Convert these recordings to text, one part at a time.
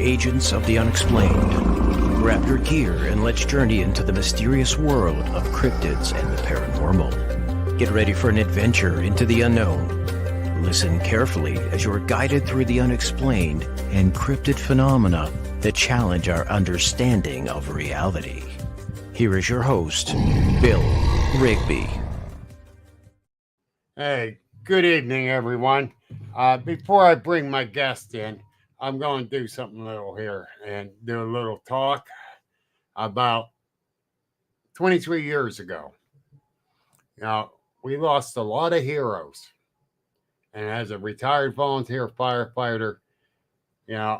agents of the unexplained. Grab your gear and let's journey into the mysterious world of cryptids and the paranormal. Get ready for an adventure into the unknown. Listen carefully as you're guided through the unexplained and cryptid phenomena that challenge our understanding of reality. Here is your host, Bill Rigby. Hey, good evening, everyone. Before I bring my guest in, I'm going to do something little here and do a little talk about 23 years ago. Now, we lost a lot of heroes. And as a retired volunteer firefighter, it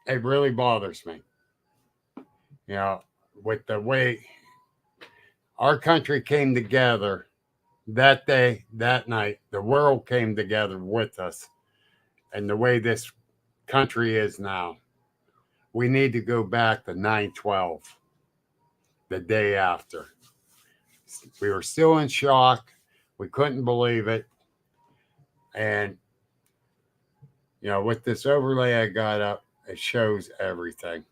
really bothers me. With the way our country came together that day, that night, the world came together with us, and the way this country is now, we need to go back to 9/12, the day after. We were still in shock. We couldn't believe it. And, with this overlay I got up, it shows everything.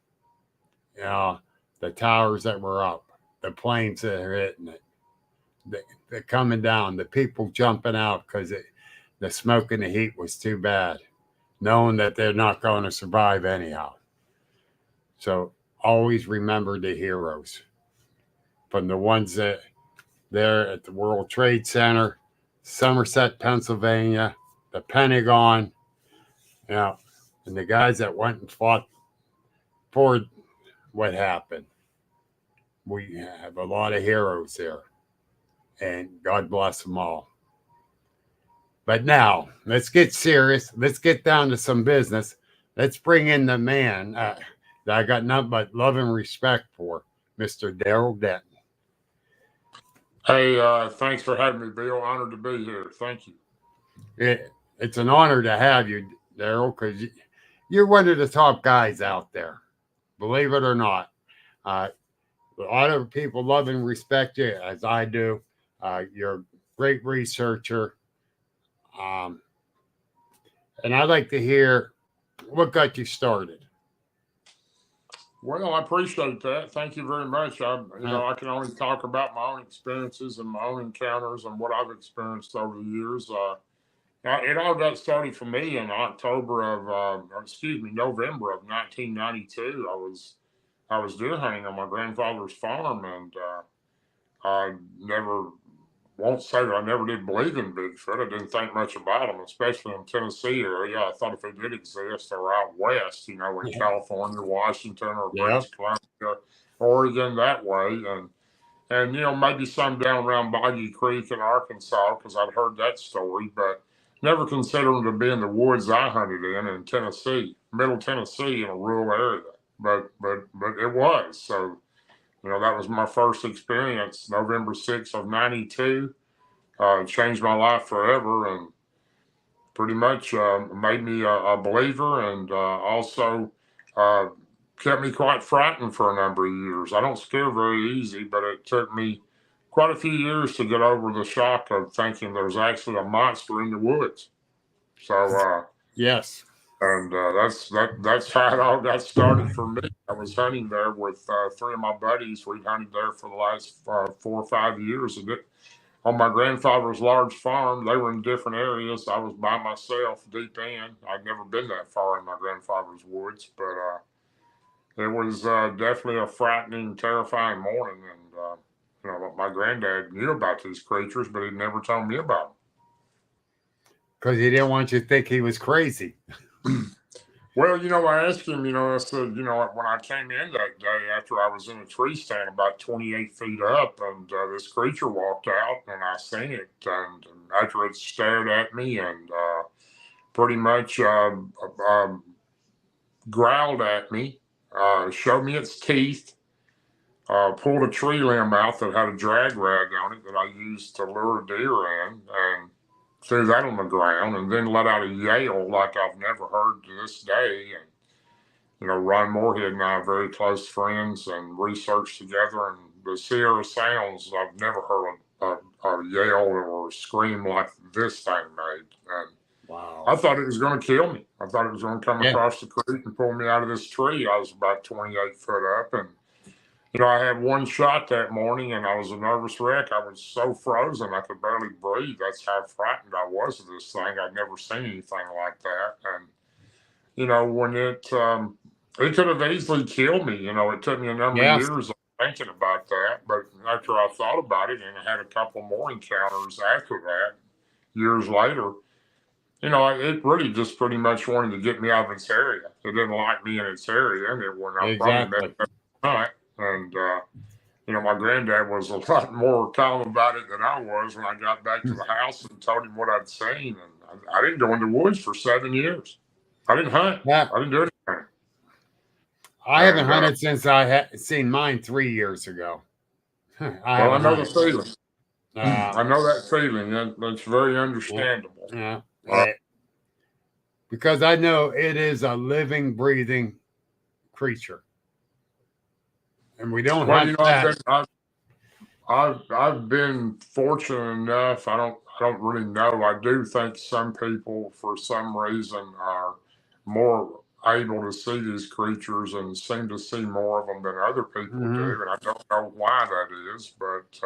The towers that were up, the planes that are hitting it, the coming down, the people jumping out because the smoke and the heat was too bad, knowing that they're not going to survive anyhow. So always remember the heroes, from the ones that there at the World Trade Center, Somerset, Pennsylvania, the Pentagon, and the guys that went and fought for what happened. We have a lot of heroes there, and God bless them all. But now, let's get serious. Let's get down to some business. Let's bring in the man that I got nothing but love and respect for, Mr. Darrell Denton. Hey, thanks for having me, Bill. Honored to be here. Thank you. It's an honor to have you, Darrell, because you're one of the top guys out there, believe it or not. A lot of people love and respect you, as I do. You're a great researcher. And I'd like to hear what got you started. Well, I appreciate that. Thank you very much. I can only talk about my own experiences and my own encounters and what I've experienced over the years. It all got started for me in November of 1992. I was deer hunting on my grandfather's farm, and I won't say that I never did believe in Bigfoot. I didn't think much about them, especially in Tennessee area. I thought if they did exist, they were out west, in California, Washington, or British Columbia, Oregon, that way. And maybe some down around Boggy Creek in Arkansas, because I'd heard that story, but never considered them to be in the woods I hunted in Tennessee, Middle Tennessee, in a rural area. But it was. So, that was my first experience, November 6th of 92. Changed my life forever, and pretty much made me a believer, and also kept me quite frightened for a number of years. I don't scare very easy, but it took me quite a few years to get over the shock of thinking there's actually a monster in the woods. So yes. And that's how it all got started for me. I was hunting there with three of my buddies. We'd hunted there for the last 4 or 5 years. On my grandfather's large farm, they were in different areas. I was by myself, deep in. I'd never been that far in my grandfather's woods, but it was definitely a frightening, terrifying morning. And my granddad knew about these creatures, but he never told me about them. Because he didn't want you to think he was crazy. Well, I asked him, I said, when I came in that day after I was in a tree stand about 28 feet up, and this creature walked out, and I seen it, and after it stared at me and pretty much growled at me, showed me its teeth, pulled a tree limb out that had a drag rag on it that I used to lure a deer in, and threw that on the ground, and then let out a yell like I've never heard to this day. And Ron Moorhead and I are very close friends and researched together, and the Sierra sounds, I've never heard a yell or a scream like this thing made. Wow. I thought it was going to kill me. I thought it was going to come Yeah. across the creek and pull me out of this tree. I was about 28 foot up, and I had one shot that morning, and I was a nervous wreck. I was so frozen I could barely breathe. That's how frightened I was of this thing. I'd never seen anything like that, and when it could have easily killed me. It took me a number of years of thinking about that, but after I thought about it, and I had a couple more encounters after that, years later, it really just pretty much wanted to get me out of its area. It didn't like me in its area, and it wouldn't. I probably met that night, and my granddad was a lot more calm about it than I was when I got back to the house and told him what I'd seen. And I didn't go in the woods for 7 years. I didn't hunt. Yeah. I didn't do anything. I haven't hunted since I had seen mine 3 years ago. I know the feeling. I know that feeling. That's very understandable. Yeah. Because I know it is a living, breathing creature. And we don't hunt that. I've been fortunate enough. I don't really know. I do think some people, for some reason, are more able to see these creatures and seem to see more of them than other people do. And I don't know why that is, but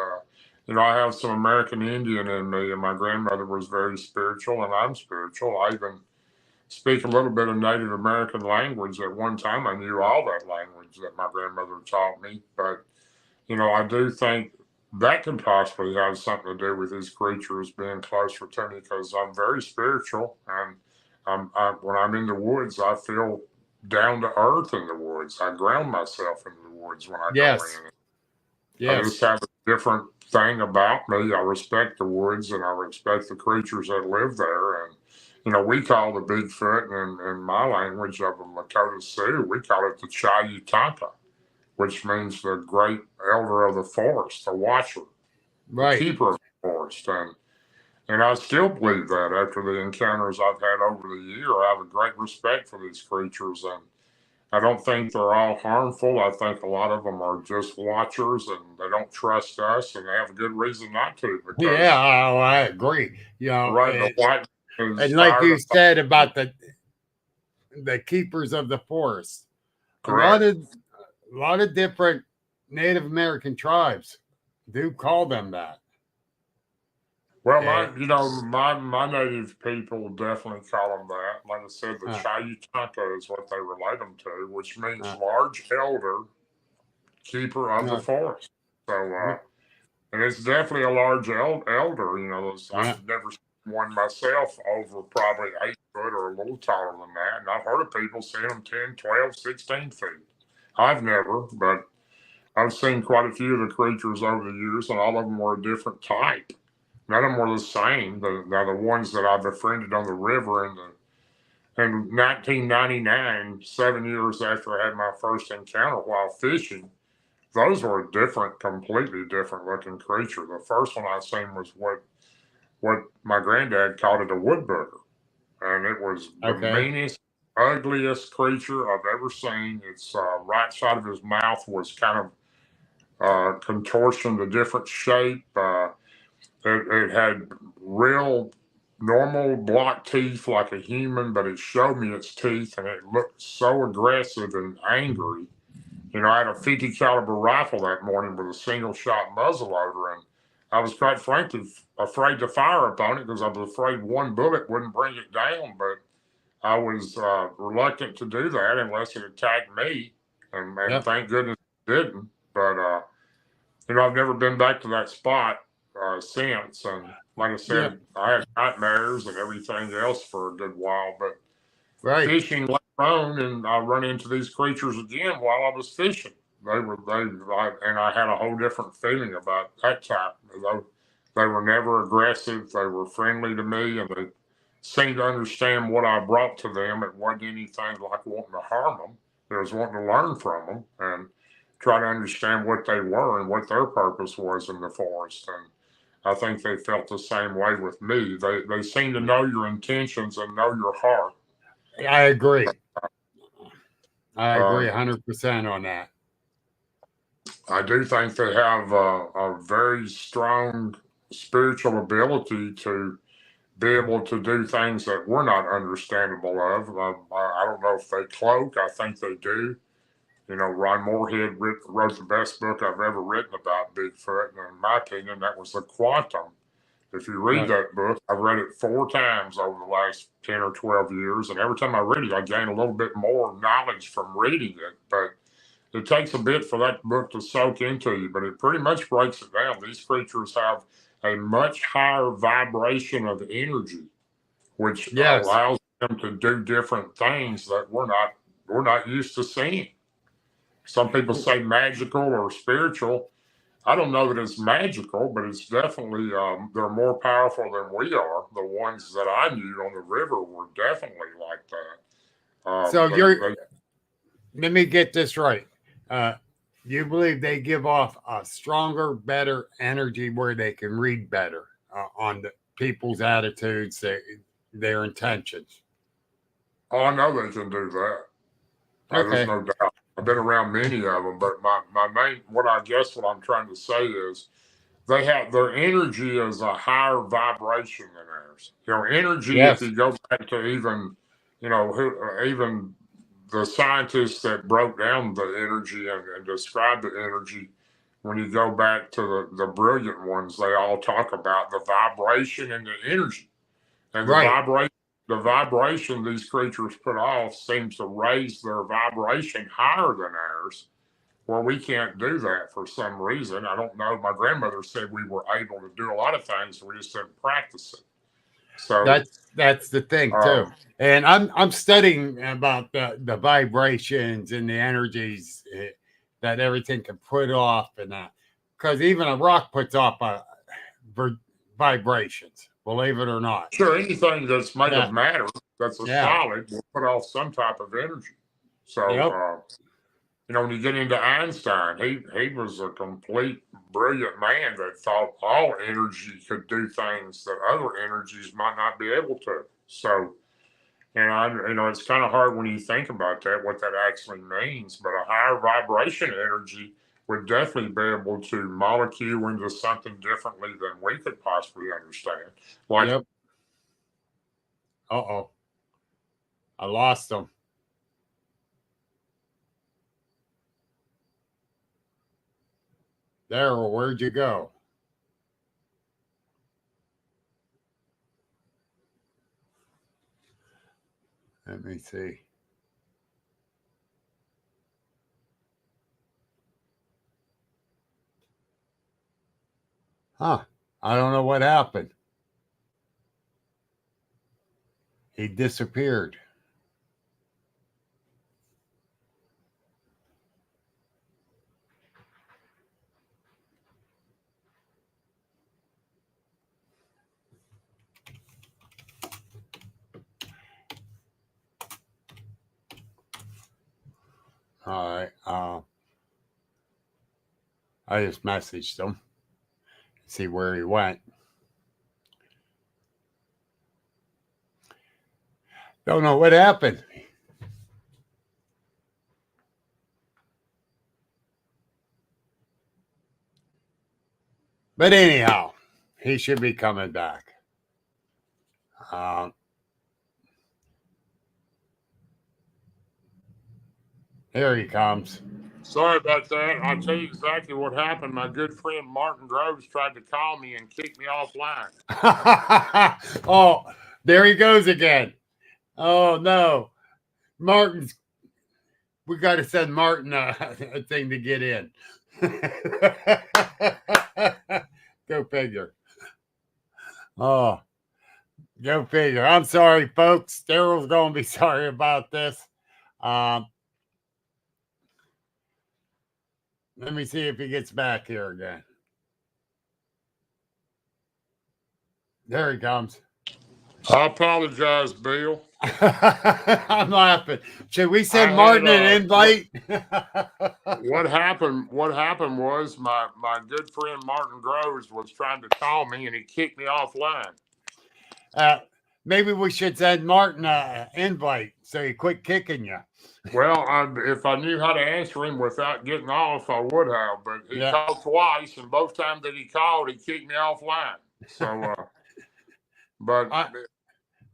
I have some American Indian in me, and my grandmother was very spiritual, and I'm spiritual. I even speak a little bit of Native American language. At one time, I knew all that language that my grandmother taught me, but I do think that could possibly have something to do with these creatures being closer to me, because I'm very spiritual, and when I'm in the woods, I feel down to earth in the woods. I ground myself in the woods when I go in. Yes. I just have a different thing about me. I respect the woods, and I respect the creatures that live there. And we call the Bigfoot, in my language of the Lakota Sioux, we call it the Chayutanka, which means the great elder of the forest, the watcher, the keeper of the forest. And I still believe that after the encounters I've had over the year. I have a great respect for these creatures, and I don't think they're all harmful. I think a lot of them are just watchers, and they don't trust us, and they have a good reason not to. Because I agree. The white and like you said about the keepers of the forest, correct. A lot of different Native American tribes do call them that. Well, my native people definitely call them that. Like I said, the Chayutanka is what they relate them to, which means large elder, keeper of the forest. So, and it's definitely a large elder. I've never seen one myself over probably 8 foot or a little taller than that. And I've heard of people seeing them 10, 12, 16 feet. I've never, but I've seen quite a few of the creatures over the years, and all of them were a different type. None of them were the same. Now the ones that I befriended on the river in 1999, 7 years after I had my first encounter while fishing, those were a different, completely different looking creature. The first one I seen was what my granddad called it, a wood booger, and it was the meanest, ugliest creature I've ever seen. Its right side of his mouth was kind of contortion to different shape. It had real normal block teeth like a human, but it showed me its teeth, and it looked so aggressive and angry. I had a 50 caliber rifle that morning with a single shot muzzleloader, and I was quite frankly afraid to fire upon it because I was afraid one bullet wouldn't bring it down. But I was reluctant to do that unless it attacked me, and thank goodness it didn't. But I've never been back to that spot since, and like I said, I had nightmares and everything else for a good while. But fishing later on, and I run into these creatures again while I was fishing. And I had a whole different feeling about that type. They were never aggressive. They were friendly to me, and they seemed to understand what I brought to them. It wasn't anything like wanting to harm them. It was wanting to learn from them and try to understand what they were and what their purpose was in the forest. And I think they felt the same way with me. They seem to know your intentions and know your heart. I agree. I agree 100% on that. I do think they have a very strong spiritual ability to be able to do things that we're not understandable of. I don't know if they cloak. I think they do. You know, Ron Moorhead wrote the best book I've ever written about Bigfoot, and in my opinion, that was The Quantum. If you read that book, I've read it 4 times over the last 10 or 12 years, and every time I read it, I gain a little bit more knowledge from reading it. But it takes a bit for that book to soak into you, but it pretty much breaks it down. These creatures have a much higher vibration of energy, which allows them to do different things that we're not used to seeing. Some people say magical or spiritual. I don't know that it's magical, but it's definitely they're more powerful than we are. The ones that I knew on the river were definitely like that. So let me get this right. You believe they give off a stronger, better energy where they can read better on the people's attitudes, their intentions. Oh, I know they can do that. There's no doubt. I've been around many of them, but my main, what I'm trying to say is they have their energy is a higher vibration than ours. You know, energy, if you go back to even, you know, even the scientists that broke down the energy and described the energy, when you go back to the brilliant ones, they all talk about the vibration and the energy. And the vibration these creatures put off seems to raise their vibration higher than ours. Well, we can't do that for some reason. I don't know. My grandmother said we were able to do a lot of things, we just didn't practice it. So that's the thing too. And I'm studying about the vibrations and the energies that everything can put off, and because even a rock puts off vibrations. Believe it or not. Sure, anything that's made of matter, that's a solid, will put off some type of energy. So, you know, when you get into Einstein, he was a complete brilliant man that thought all energy could do things that other energies might not be able to. So, and you know, it's kind of hard when you think about that, what that actually means. But a higher vibration energy would definitely be able to molecule into something differently than we could possibly understand. Like, I lost them. Darrell, where'd you go? Let me see. I don't know what happened. He disappeared. All right. I just messaged him. See where he went. Don't know what happened. But anyhow, he should be coming back. Here he comes. Sorry about that. I'll tell you exactly what happened. My good friend Martin Groves tried to call me and kick me offline. Oh, there he goes again. Oh, no. We got to send Martin a thing to get in. Go figure. Oh, go figure. I'm sorry, folks. Darrell's going to be sorry about this. Let me see if he gets back here again. There he comes. I apologize, Bill. I'm laughing. Should we send Martin an invite? What happened was my good friend Martin Groves was trying to call me and he kicked me offline. Maybe we should send Martin an invite so he quit kicking you. Well, if I knew how to answer him without getting off, I would have. But he called twice, and both times that he called, he kicked me offline. So But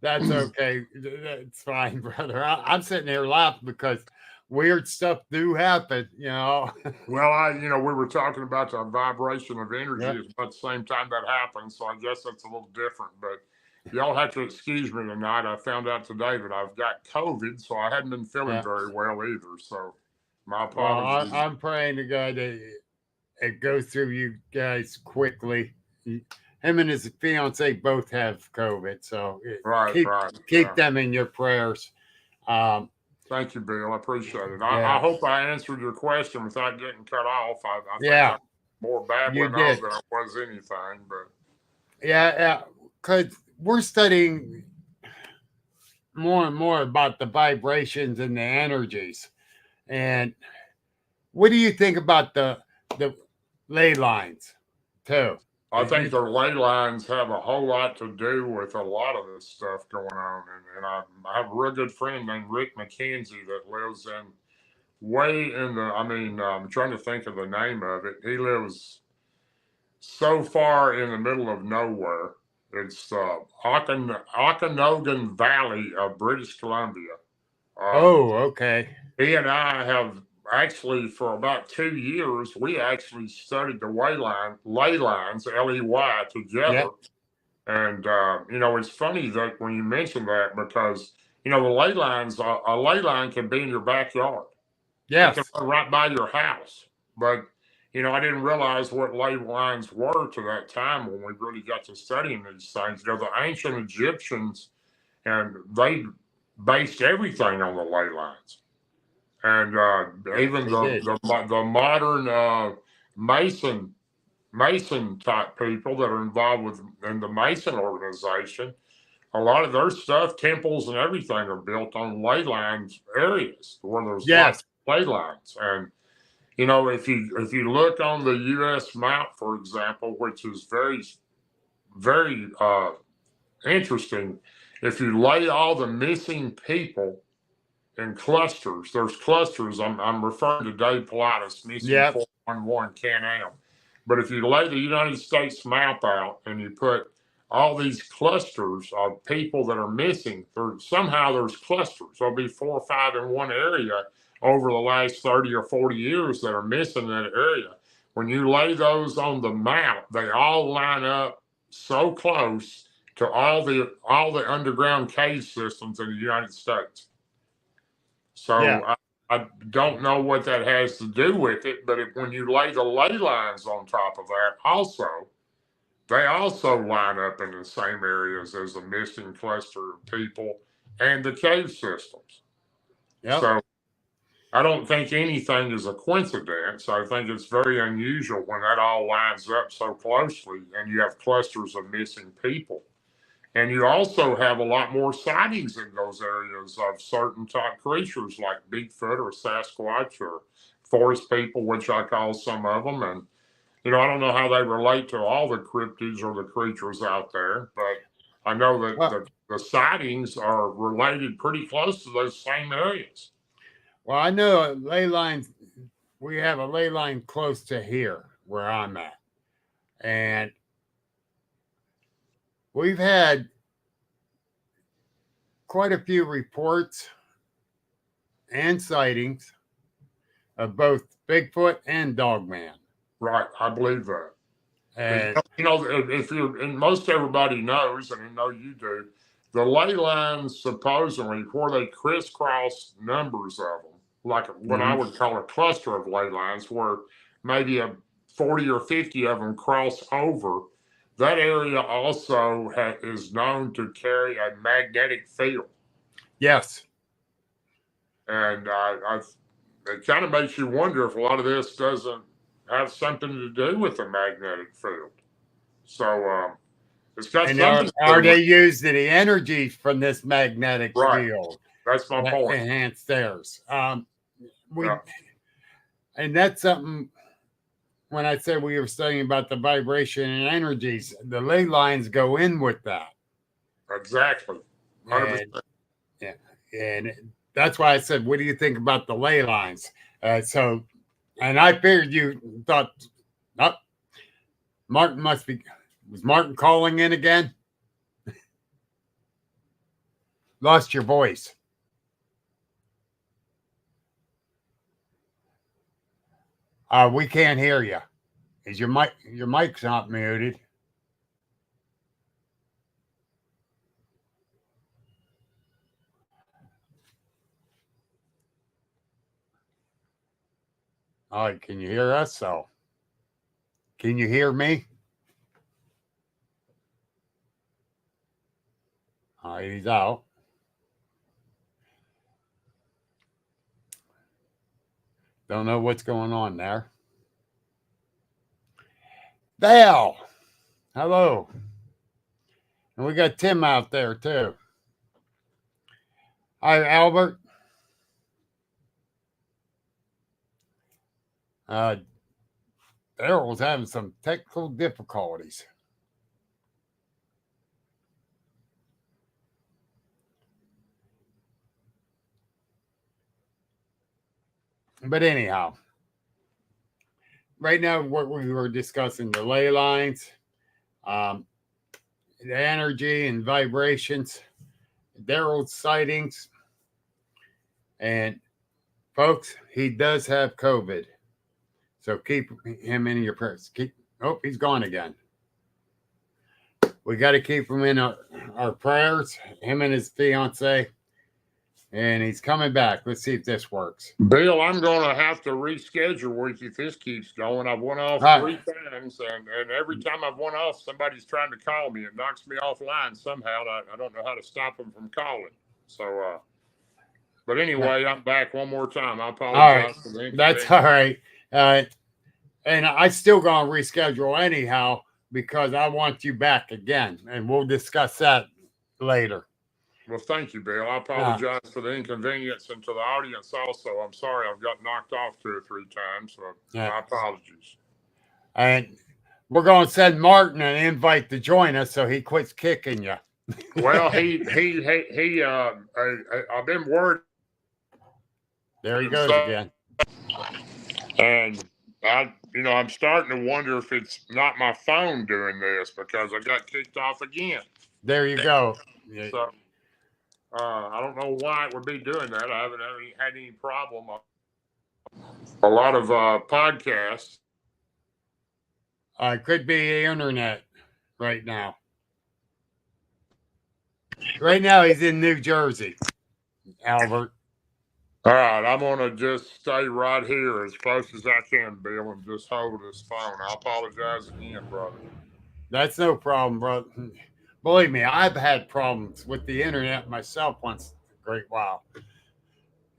That's okay. That's fine, brother. I'm sitting here laughing because weird stuff do happen, well, we were talking about the vibration of energy Yeah. at the same time that happened, so I guess that's a little different. But y'all have to excuse me tonight. I found out today that I've got COVID, so I hadn't been feeling Yeah. very well either. So my Well, apologies. I'm praying to God that it goes through you guys quickly. Him and his fiance both have COVID, so Right. keep them in your prayers. Thank you, Bill. I appreciate it. Yeah. I hope I answered your question without getting cut off. I think Yeah. I'm more babbling on than it was anything. But yeah, because we're studying more and more about the vibrations and the energies. And what do you think about the ley lines too? I think their ley lines have a whole lot to do with a lot of this stuff going on. And I have a real good friend named Rick McKenzie that lives way in the, I'm trying to think of the name of it. He lives so far in the middle of nowhere. It's Okanogan Valley of British Columbia. Okay. He and I have actually, for about 2 years, we actually studied the ley lines, Ley, together. Yep. And, it's funny that when you mention that because, the ley lines, a ley line can be in your backyard. Yes. It can run right by your house. But, I didn't realize what ley lines were to that time when we really got to studying these things. The ancient Egyptians, and they based everything on the ley lines. And even the modern Mason type people that are involved in the Mason organization, a lot of their stuff, temples and everything, are built on ley lines areas where there's lots of ley lines. And if you look on the U.S. map, for example, which is very, very interesting, if you lay all the missing people in clusters. There's clusters. I'm referring to Dave Pilatus, missing 411 Can-Am. But if you lay the United States map out and you put all these clusters of people that are missing, somehow there's clusters. There'll be 4 or 5 in one area over the last 30 or 40 years that are missing in that area. When you lay those on the map, they all line up so close to all the underground cave systems in the United States. So I don't know what that has to do with it, but when you lay the ley lines on top of that, they also line up in the same areas as the missing cluster of people and the cave systems. Yep. So I don't think anything is a coincidence. I think it's very unusual when that all lines up so closely and you have clusters of missing people. And you also have a lot more sightings in those areas of certain type creatures like Bigfoot or Sasquatch or forest people, which I call some of them. And, I don't know how they relate to all the cryptids or the creatures out there, but I know that the sightings are related pretty close to those same areas. Well, I know ley lines, we have a ley line close to here where I'm at. And we've had quite a few reports and sightings of both Bigfoot and Dogman. Right, I believe that. And if and most everybody knows, and I know you do, the ley lines supposedly where they crisscross numbers of them, like what I would call a cluster of ley lines, where maybe 40 or 50 of them cross over. That area also is known to carry a magnetic field. Yes. And it kind of makes you wonder if a lot of this doesn't have something to do with the magnetic field. So it's got something. Are they using the energy from this magnetic field? That's my point. Enhance theirs. And that's something. When I said we were studying about the vibration and energies, the ley lines go in with that. Exactly. 100%. And that's why I said, what do you think about the ley lines? And I figured you thought, Martin was Martin calling in again? Lost your voice. We can't hear you. Is your mic? Your mic's not muted. All right, can you hear us? So, can you hear me? All right, he's out. Don't know what's going on there. Dale, hello. And we got Tim out there too. Hi, Albert. Darrell's having some technical difficulties. But anyhow, right now what we were discussing, the ley lines, the energy and vibrations, Darrell's sightings. And folks, he does have COVID. So keep him in your prayers. He's gone again. We got to keep him in our prayers, him and his fiance. And he's coming back. Let's see if this works. Bill, I'm going to have to reschedule with you if this keeps going. I've went off three times, and every time I've went off, somebody's trying to call me. It knocks me offline somehow. I don't know how to stop them from calling. So, but anyway, I'm back one more time. I apologize for the inconvenience. That's all right. And I still going to reschedule anyhow because I want you back again, and we'll discuss that later. Well, thank you, Bill. I apologize for the inconvenience, and to the audience also. I'm sorry I've got knocked off 2 or 3 times. So my apologies. And we're going to send Martin an invite to join us so he quits kicking you. Well, I've been worried. There he goes again. And I'm starting to wonder if it's not my phone doing this because I got kicked off again. There you go. So I don't know why it would be doing that. I haven't had any problem. A lot of podcasts. It could be the internet right now. Right now he's in New Jersey, Albert. All right, I'm going to just stay right here as close as I can, Bill, and just hold this phone. I apologize again, brother. That's no problem, brother. Believe me, I've had problems with the internet myself once in a great while.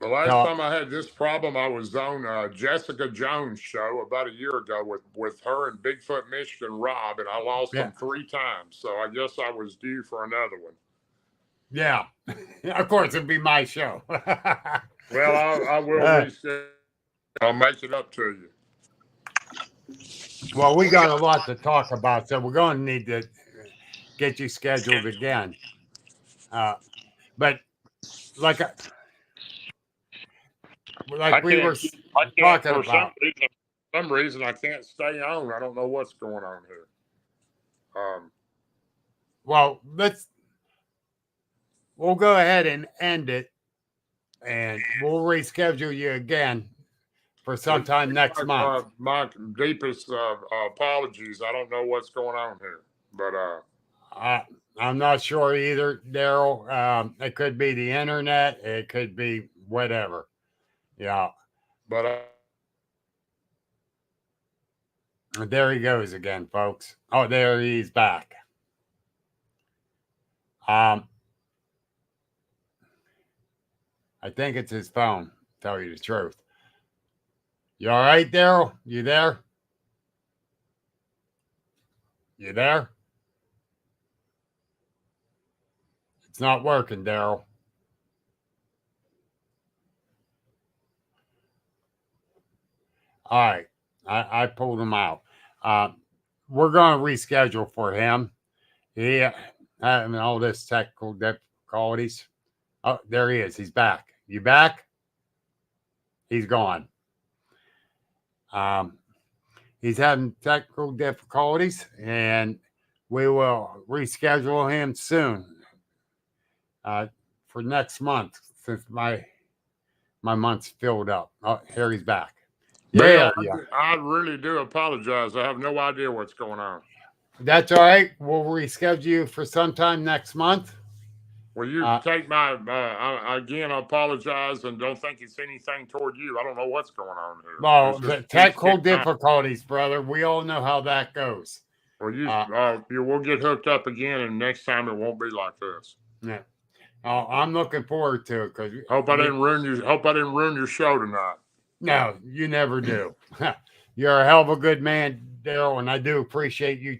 The last time I had this problem, I was on Jessica Jones' show about a year ago with her and Bigfoot Michigan Rob, and I lost them 3 times. So I guess I was due for another one. Yeah. Of course, it'd be my show. Well, I will reschedule. I'll make it up to you. Well, we got a lot to talk about, so we're going to need to get you scheduled again. But like we were talking about. For some reason, I can't stay on. I don't know what's going on here. Well, we'll go ahead and end it, and we'll reschedule you again for sometime next month. My deepest apologies. I don't know what's going on here, but I'm not sure either, Darrell. It could be the internet. It could be whatever. Yeah. But there he goes again, folks. Oh, there he's back. I think it's his phone, to tell you the truth. You all right, Darrell? You there? You there? It's not working, Darrell. All right. I pulled him out. We're going to reschedule for him. He having all this technical difficulties. Oh, there he is. He's back. You back? He's gone. He's having technical difficulties, and we will reschedule him soon for next month since my month's filled up. Oh, here he's back. Bill, Yeah. I really do apologize. I have no idea what's going on. That's all right. We'll reschedule you for sometime next month. Well, you take my, again, I apologize and don't think it's anything toward you. I don't know what's going on here. Well, the technical difficulties, brother. We all know how that goes. Well, you will get hooked up again, and next time it won't be like this. Yeah. I'm looking forward to it because hope I didn't ruin your show tonight. No, you never do. You're a hell of a good man, Darrell, and I do appreciate you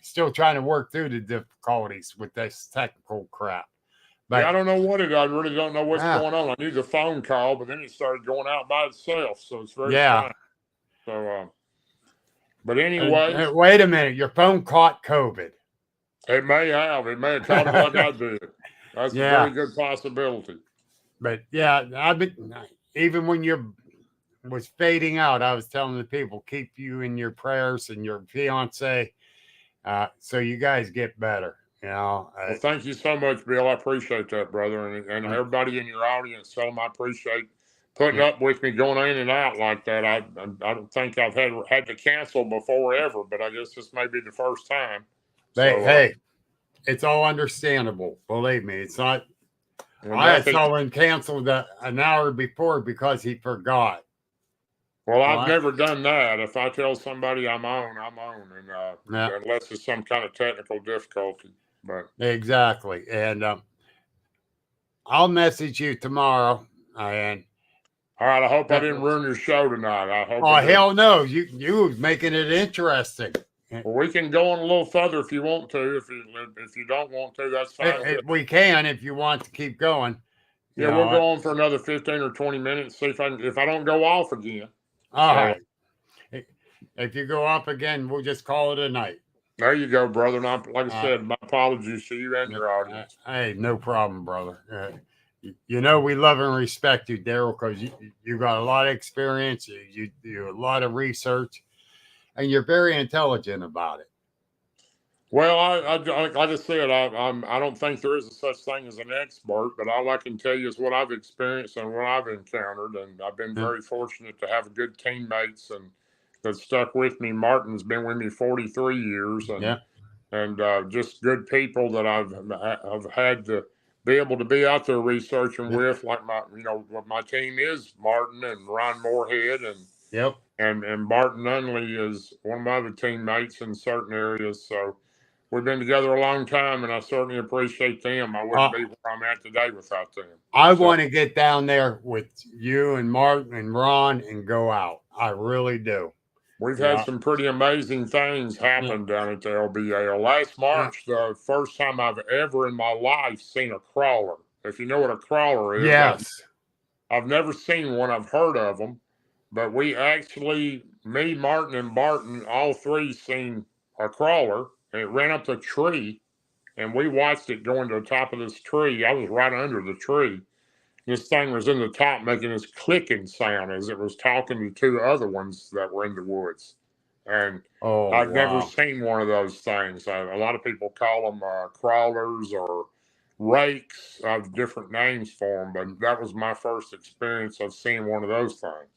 still trying to work through the difficulties with this technical crap. But I don't know what it. I really don't know what's going on. I need a phone call, but then it started going out by itself, so it's very strange. So, but anyway, wait a minute. Your phone caught COVID. It may have. It may have caught it like I did. That's a very good possibility. But yeah, I've been even when you was fading out, I was telling the people keep you in your prayers and your fiance, so you guys get better. You know. Well, thank you so much, Bill. I appreciate that, brother, and everybody in your audience. Tell them I appreciate putting up with me going in and out like that. I don't think I've had to cancel before ever, but I guess this may be the first time. Hey, it's all understandable. Believe me, it's not. I had someone canceled an hour before because he forgot. Well, I've never done that. If I tell somebody I'm on, and unless it's some kind of technical difficulty. But exactly, and I'll message you tomorrow. And all right, I hope I didn't ruin your show tonight. I hope. Oh hell no! You was making it interesting. Well, we can go on a little further if you want to. If you don't want to, that's fine. We can if you want to keep going. Yeah, we'll go on for another 15 or 20 minutes. See if I don't go off again. All right. If you go off again, we'll just call it a night. There you go, brother. And like I said, my apologies to you and your audience. Hey, no problem, brother. You know we love and respect you, Darrell, because you got a lot of experience. You do a lot of research, and you're very intelligent about it. Well, like I said, I don't think there is a such thing as an expert, but all I can tell you is what I've experienced and what I've encountered, and I've been very fortunate to have good teammates and that stuck with me. Martin's been with me 43 years, and just good people that I've had to be able to be out there researching with, like my team is Martin and Ron Moorhead and Martin Unley is one of my other teammates in certain areas. So we've been together a long time, and I certainly appreciate them. I wouldn't be where I'm at today without them. I want to get down there with you and Martin and Ron and go out. I really do. We've had some pretty amazing things happen down at the LBA. Last March, the first time I've ever in my life seen a crawler. If you know what a crawler is. Yes. I've never seen one. I've heard of them. But we actually, me, Martin, and Barton, all three seen a crawler. And it ran up the tree. And we watched it going to the top of this tree. I was right under the tree. This thing was in the top making this clicking sound as it was talking to two other ones that were in the woods. And I've never seen one of those things. A lot of people call them crawlers or rakes. I have different names for them, but that was my first experience of seeing one of those things.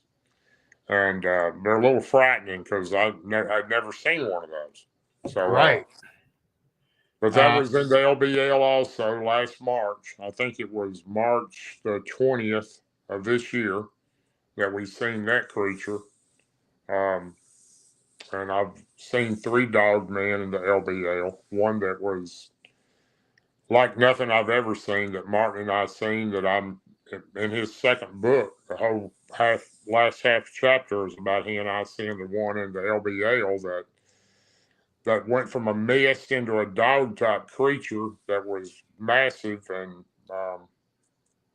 And they're a little frightening because I'd never seen one of those. So, but that was in the LBL also last March. I think it was March the 20th of this year that we seen that creature. And I've seen 3 dog men in the LBL. One that was like nothing I've ever seen that Martin and I seen that I'm in his second book. The whole last half chapter is about he and I seeing the one in the LBL that went from a mist into a dog-type creature that was massive and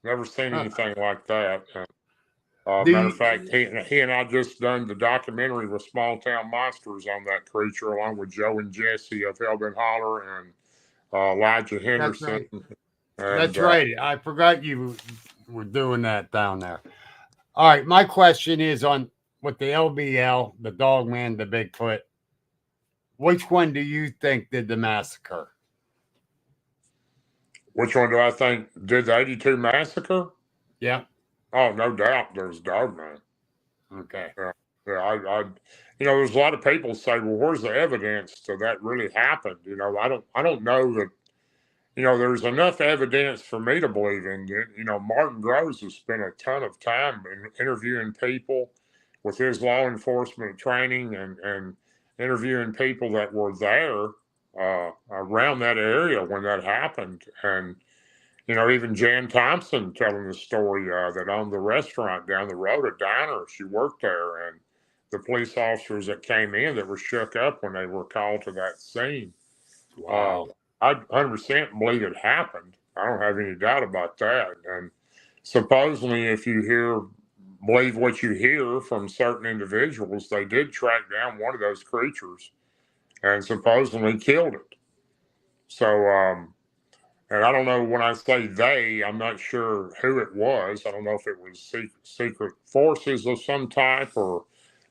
never seen anything like that. And, matter of fact, he and I just done the documentary with Small Town Monsters on that creature, along with Joe and Jesse of Hellbent Holler and Elijah Henderson. That's right. I forgot you were doing that down there. All right. My question is on with the LBL, the Dogman, the Bigfoot. Which one do you think did the massacre? Which one do I think did the 82 massacre? Yeah. Oh, no doubt there was Dogman. Okay. Yeah, there's a lot of people say, well, where's the evidence to that really happened? I don't know that, there's enough evidence for me to believe in it. Martin Groves has spent a ton of time interviewing people with his law enforcement training and interviewing people that were there around that area when that happened. And, even Jan Thompson telling the story that owned the restaurant down the road, a diner, she worked there, and the police officers that came in that were shook up when they were called to that scene. Wow. I 100% believe it happened. I don't have any doubt about that. And supposedly, if you believe what you hear from certain individuals, they did track down one of those creatures and supposedly killed it. So, and I don't know, when I say they, I'm not sure who it was. I don't know if it was secret forces of some type or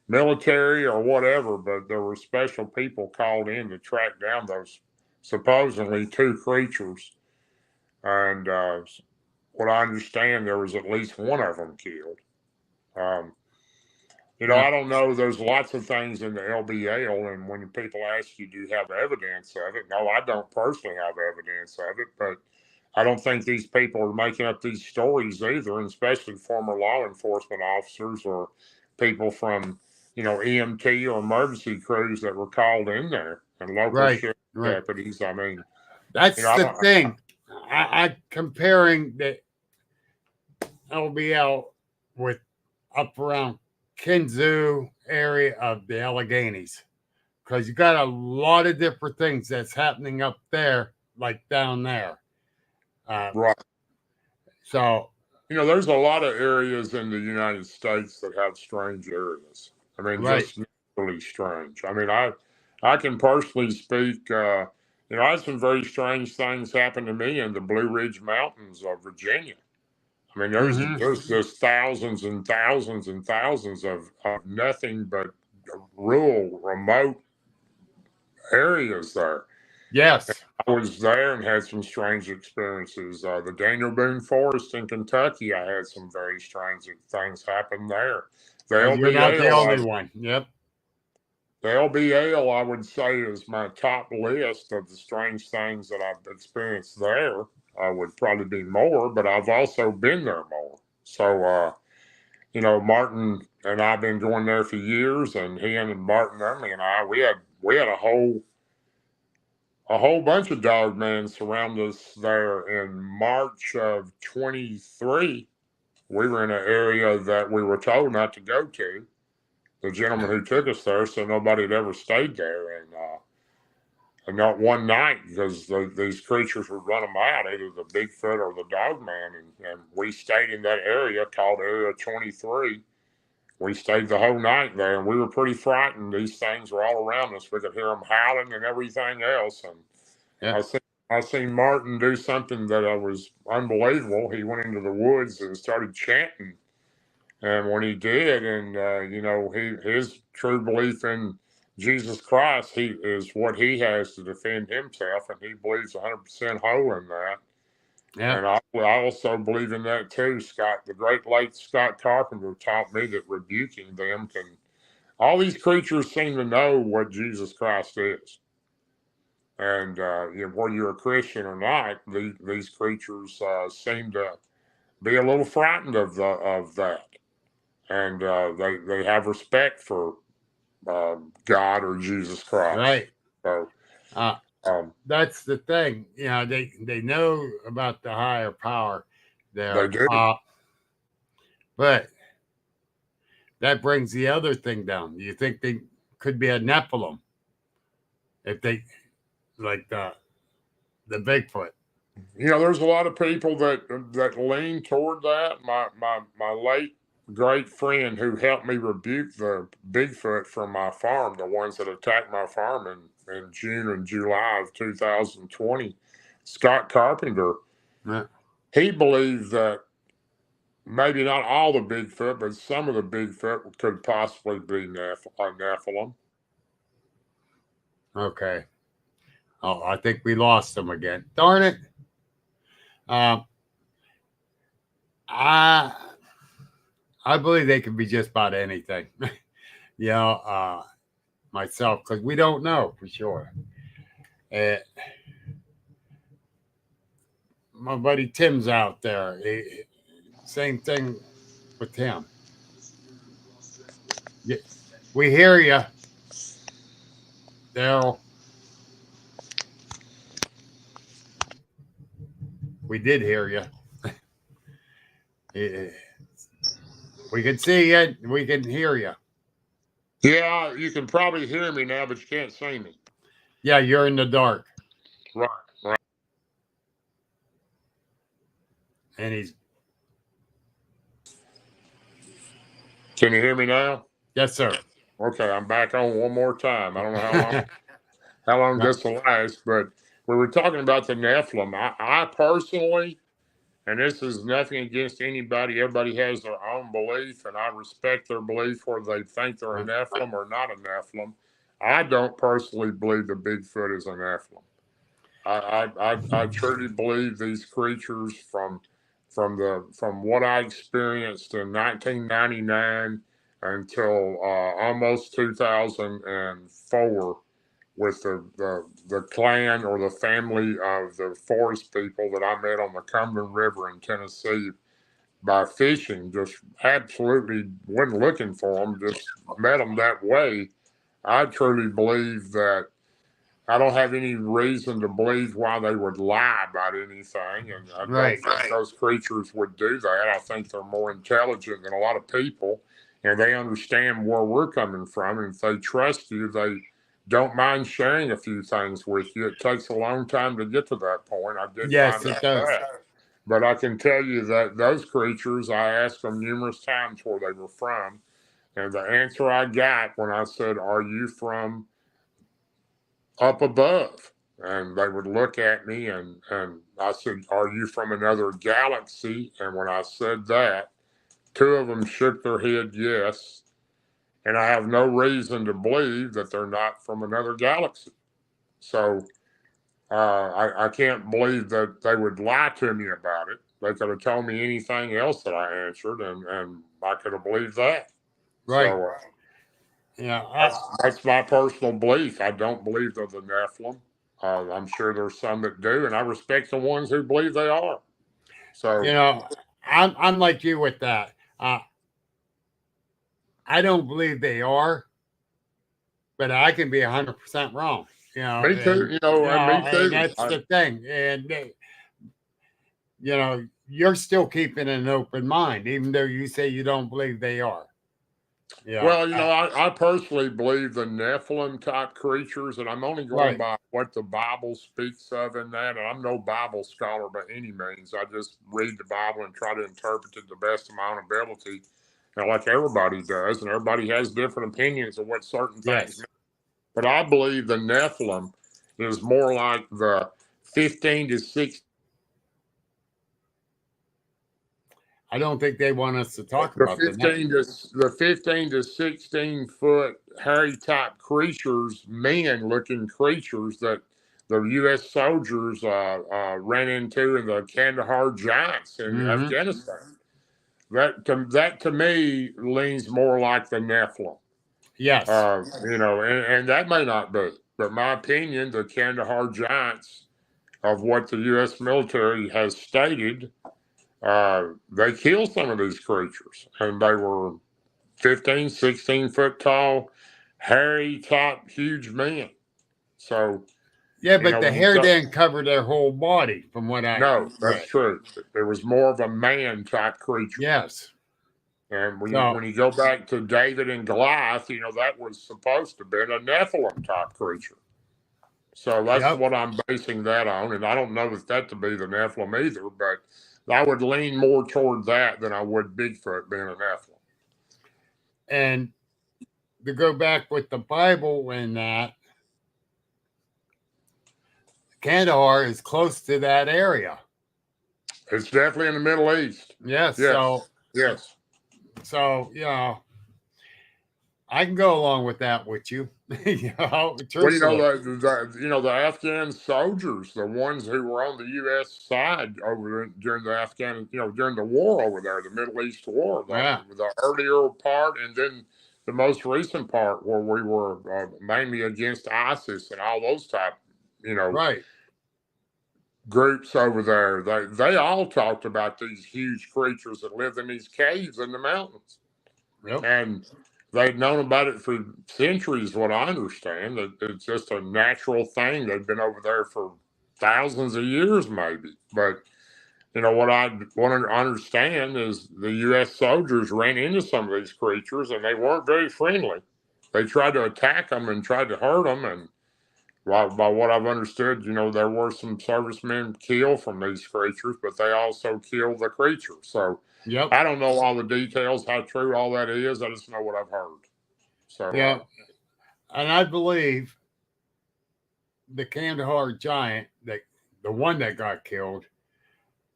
military or whatever, but there were special people called in to track down those supposedly two creatures. And what I understand, there was at least one of them killed. Um, I don't know. There's lots of things in the LBL, and when people ask you, do you have evidence of it? No, I don't personally have evidence of it, but I don't think these people are making up these stories either, and especially former law enforcement officers or people from, EMT or emergency crews that were called in there and local sheriff deputies. I mean, that's the thing. I comparing the LBL with up around Kinzu area of the Alleghenies, because you got a lot of different things that's happening up there, like down there. Right. So, there's a lot of areas in the United States that have strange areas. I mean, just really strange. I mean, I can personally speak. I had some very strange things happen to me in the Blue Ridge Mountains of Virginia. I mean, there's just thousands and thousands and thousands of nothing but rural, remote areas there. Yes. I was there and had some strange experiences. The Daniel Boone Forest in Kentucky, I had some very strange things happen there. You're not the only one. Yep. The LBL, I would say, is my top list of the strange things that I've experienced there. I would probably be more, but I've also been there more. So, Martin and I've been going there for years, and he and Martin Ermey and I, we had a whole bunch of dogmen surround us there in March of 23. We were in an area that we were told not to go to. The gentleman who took us there said nobody had ever stayed there, and not one night, because these creatures would run them out, either the Bigfoot or the Dogman, and we stayed in that area called Area 23. We stayed the whole night there, and we were pretty frightened. These things were all around us. We could hear them howling and everything else. And I seen Martin do something that was unbelievable. He went into the woods and started chanting. And when he did, and his true belief in Jesus Christ, he is what he has to defend himself, and he believes 100% whole in that. Yeah. And I also believe in that too, Scott. The great late Scott Carpenter taught me that rebuking them can. All these creatures seem to know what Jesus Christ is, and whether you're a Christian or not, these creatures seem to be a little frightened of that, and they have respect for God or Jesus Christ. Right. So. That's the thing. They know about the higher power there. They do. But that brings the other thing down. Do you think they could be a Nephilim? If they, like the Bigfoot? There's a lot of people that lean toward that. My late great friend who helped me rebuke the Bigfoot from my farm, the ones that attacked my farm in June and July of 2020, Scott Carpenter, he believed that maybe not all the Bigfoot, but some of the Bigfoot could possibly be Nephilim. Okay. Oh, I think we lost them again. Darn it. Um, I I believe they could be just about anything. you know, myself, because we don't know for sure. Uh, my buddy Tim's out there. Same thing with him. Yeah, we hear you, Darrell. We did hear you. We can see you. We can hear you. Yeah, you can probably hear me now, but you can't see me. Yeah, you're in the dark. Right, right. And he's. Can you hear me now? Yes, sir. Okay, I'm back on one more time. I don't know how long this will last, but we were talking about the Nephilim. I personally, and this is nothing against anybody, everybody has their own belief, and I respect their belief, whether they think they're a Nephilim or not a Nephilim. I don't personally believe the Bigfoot is a Nephilim. I truly believe these creatures from what I experienced in 1999 until almost 2004 with the clan or the family of the forest people that I met on the Cumberland River in Tennessee by fishing. Just absolutely wasn't looking for them, just met them that way. I truly believe that I don't have any reason to believe why they would lie about anything, and I don't think those creatures would do that. I think they're more intelligent than a lot of people, and they understand where we're coming from. And if they trust you, they don't mind sharing a few things with you. It takes a long time to get to that point. I did Yes, find it out does. that. But I can tell you that those creatures, I asked them numerous times where they were from, and the answer I got when I said, "Are you from up above?" And they would look at me and I said, "Are you from another galaxy?" And when I said that, two of them shook their head yes. And I have no reason to believe that they're not from another galaxy. So I can't believe that they would lie to me about it. They could have told me anything else that I answered, and I could have believed that. Right. So Yeah. that's my personal belief. I don't believe they're the Nephilim. I'm sure there's some that do, and I respect the ones who believe they are. So I'm like you with that. I don't believe they are, but I can be 100% wrong. Me too. Me too. And that's the thing. And you're still keeping an open mind, even though you say you don't believe they are. Yeah. Well, I personally believe the Nephilim type creatures, and I'm only going by what the Bible speaks of in that. And I'm no Bible scholar by any means. I just read the Bible and try to interpret it the best of my own ability, like everybody does. And everybody has different opinions of what certain things mean. But I believe the Nephilim is more like the 15 to 16. I don't think they want us to talk about the 15 to 16 foot hairy type creatures, man looking creatures that the U.S. soldiers ran into in the Kandahar giants in Afghanistan. That to me leans more like the Nephilim. Yes. And that may not be, but my opinion, the Kandahar giants of what the U.S. military has stated, they killed some of these creatures, and they were 15, 16 foot tall, hairy type, huge men. So, yeah, but the hair didn't cover their whole body, from what I know. That's true. It was more of a man type creature. Yes. And when you go back to David and Goliath, that was supposed to be a Nephilim type creature. So that's what I'm basing that on. And I don't know that to be the Nephilim either, but I would lean more toward that than I would Bigfoot being a Nephilim. And to go back with the Bible and that, Kandahar is close to that area. It's definitely in the Middle East. Yes. Yes. So, I can go along with that with you. Well, Truthfully. the Afghan soldiers, the ones who were on the U.S. side during the during the war over there, the Middle East war, Yeah. the earlier part, and then the most recent part where we were mainly against ISIS and all those type, Right. groups over there. They all talked about these huge creatures that lived in these caves in the mountains. Yep. And they'd known about it for centuries, what I understand. It's just a natural thing. They've been over there for thousands of years, maybe. But, what I want to understand is the U.S. soldiers ran into some of these creatures and they weren't very friendly. They tried to attack them and tried to hurt them. And by what I've understood, there were some servicemen killed from these creatures, but they also killed the creature. So, Yep. I don't know all the details, how true all that is. I just know what I've heard. So Yeah. And I believe the Kandahar giant, the one that got killed,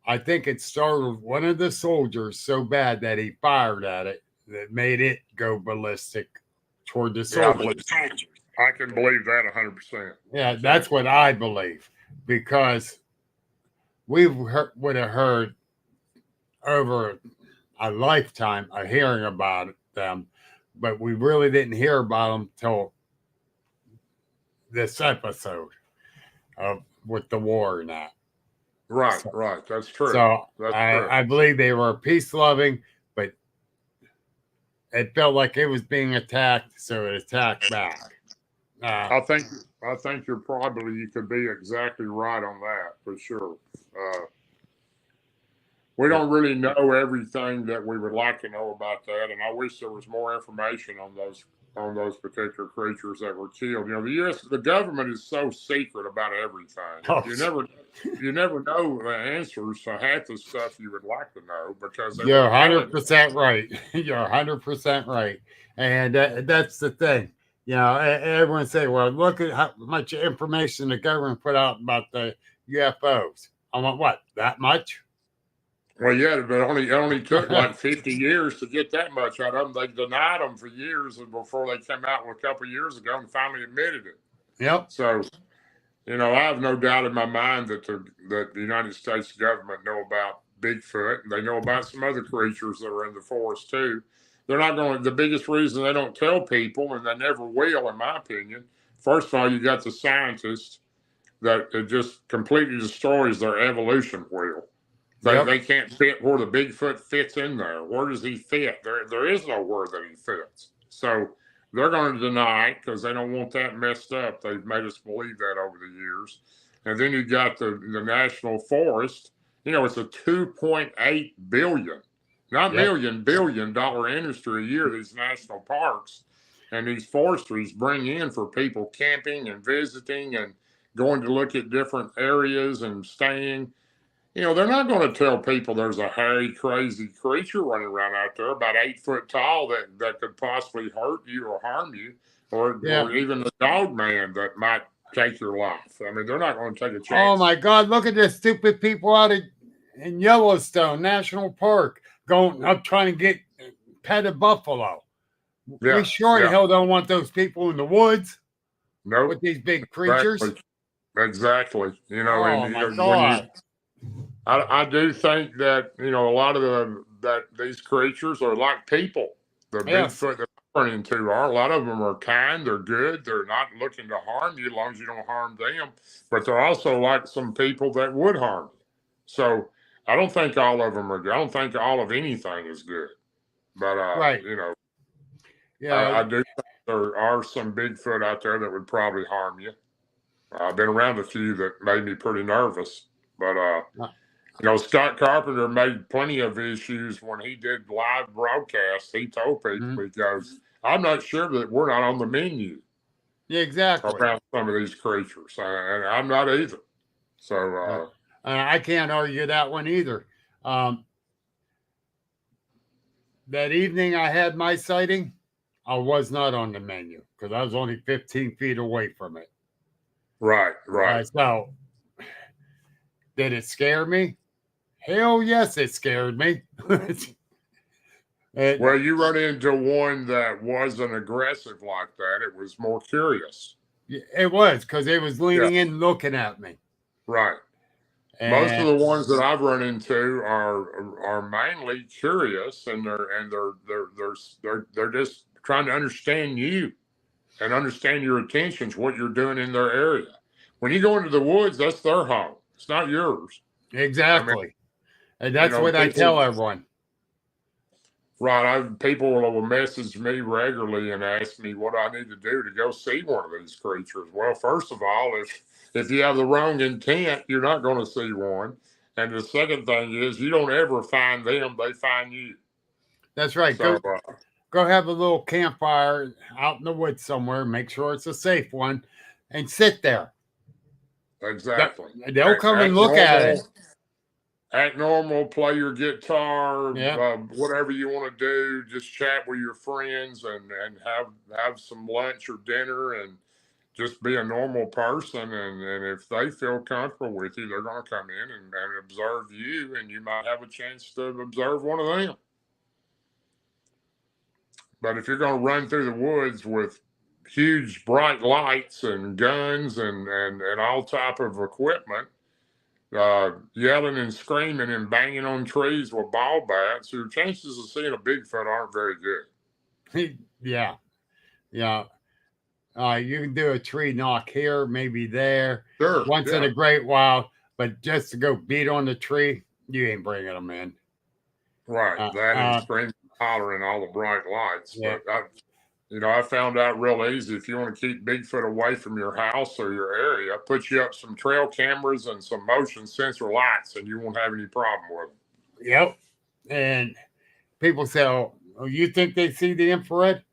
I think it startled one of the soldiers so bad that he fired at it that made it go ballistic toward the soldiers. I can believe that 100%. Yeah, that's what I believe, because we would have heard over a lifetime of hearing about them, but we really didn't hear about them till this episode with the war and that. Right, right. That's true. So That's true. I believe they were peace loving, but it felt like it was being attacked, so it attacked back. I think you could be exactly right on that for sure. We don't really know everything that we would like to know about that, and I wish there was more information on those particular creatures that were killed. The government is so secret about everything. Oh. You never know the answers to half the stuff you would like to know because you're 100% right. You're 100% right, and that's the thing. Everyone say, "Well, look at how much information the government put out about the UFOs." I want what? That much? Well, yeah, but it only took like 50 years to get that much out of them. They denied them for years before they came out a couple of years ago and finally admitted it. Yep. So, I have no doubt in my mind that the United States government know about Bigfoot, and they know about some other creatures that are in the forest too. They're not going. The biggest reason they don't tell people, and they never will, in my opinion. First of all, you got the scientists that it just completely destroys their evolution wheel. They can't fit where the Bigfoot fits in there. Where does he fit? There is nowhere that he fits. So they're going to deny it because they don't want that messed up. They've made us believe that over the years. And then you got the national forest. It's a $2.8 billion, not million, $1 billion industry a year, these national parks and these forestries bring in for people camping and visiting and going to look at different areas and staying. They're not going to tell people there's a hairy, crazy creature running around out there about 8 foot tall that could possibly hurt you or harm you, or even a dog man that might take your life. I mean, they're not going to take a chance. Oh my God! Look at the stupid people out in Yellowstone National Park going up trying to get pet a buffalo. Yeah, we sure hell don't want those people in the woods. Nope. With these big creatures. Exactly. Oh my God. I do think that a lot of these creatures are like people. The Bigfoot that I run into a lot of them are kind. They're good. They're not looking to harm you as long as you don't harm them. But they're also like some people that would harm you. So I don't think all of them are good. I don't think all of anything is good. But I do think there are some Bigfoot out there that would probably harm you. I've been around a few that made me pretty nervous. But Scott Carpenter made plenty of issues when he did live broadcasts. He told people, he goes, "I'm not sure that we're not on the menu." Yeah, exactly. Around some of these creatures, and I'm not either. So I can't argue that one either. That evening I had my sighting, I was not on the menu because I was only 15 feet away from it. Right. So, did it scare me? Hell yes, it scared me. It, Well, you run into one that wasn't aggressive like that. It was more curious. it was because it was Yeah, leaning in, looking at me, right. Most of and the ones that I've run into are mainly curious, and they're just trying to understand you and understand your intentions, what you're doing in their area. When you go into the woods, that's their home. It's not yours. I mean, exactly, and that's what I people. tell everyone. Right. People will message me regularly and ask me what I need to do to go see one of these creatures. Well, first of all, if you have the wrong intent, you're not going to see one. And the second thing is, you don't ever find them; they find you. That's right. So, Go have a little campfire out in the woods somewhere. Make sure it's a safe one, and sit there. exactly. They'll come and look at it. Act normal. Play your guitar. Yeah. Whatever you want to do. Just chat with your friends and have some lunch or dinner and just be a normal person, and if they feel comfortable with you, they're going to come in and observe you, and you might have a chance to observe one of them. But if you're going to run through the woods with huge bright lights and guns and all type of equipment, yelling and screaming and banging on trees with ball bats, your chances of seeing a Bigfoot aren't very good. Yeah. Yeah. You can do a tree knock here, maybe there, Sure. once in Yeah. a great while, but just to go beat on the tree, you ain't bringing them in. Right. That and screaming, hollering, all the bright lights. Yeah. But I found out real easy. If you want to keep Bigfoot away from your house or your area, put you up some trail cameras and some motion sensor lights, and you won't have any problem with them. Yep. And people say, "Oh, you think they see the infrared?"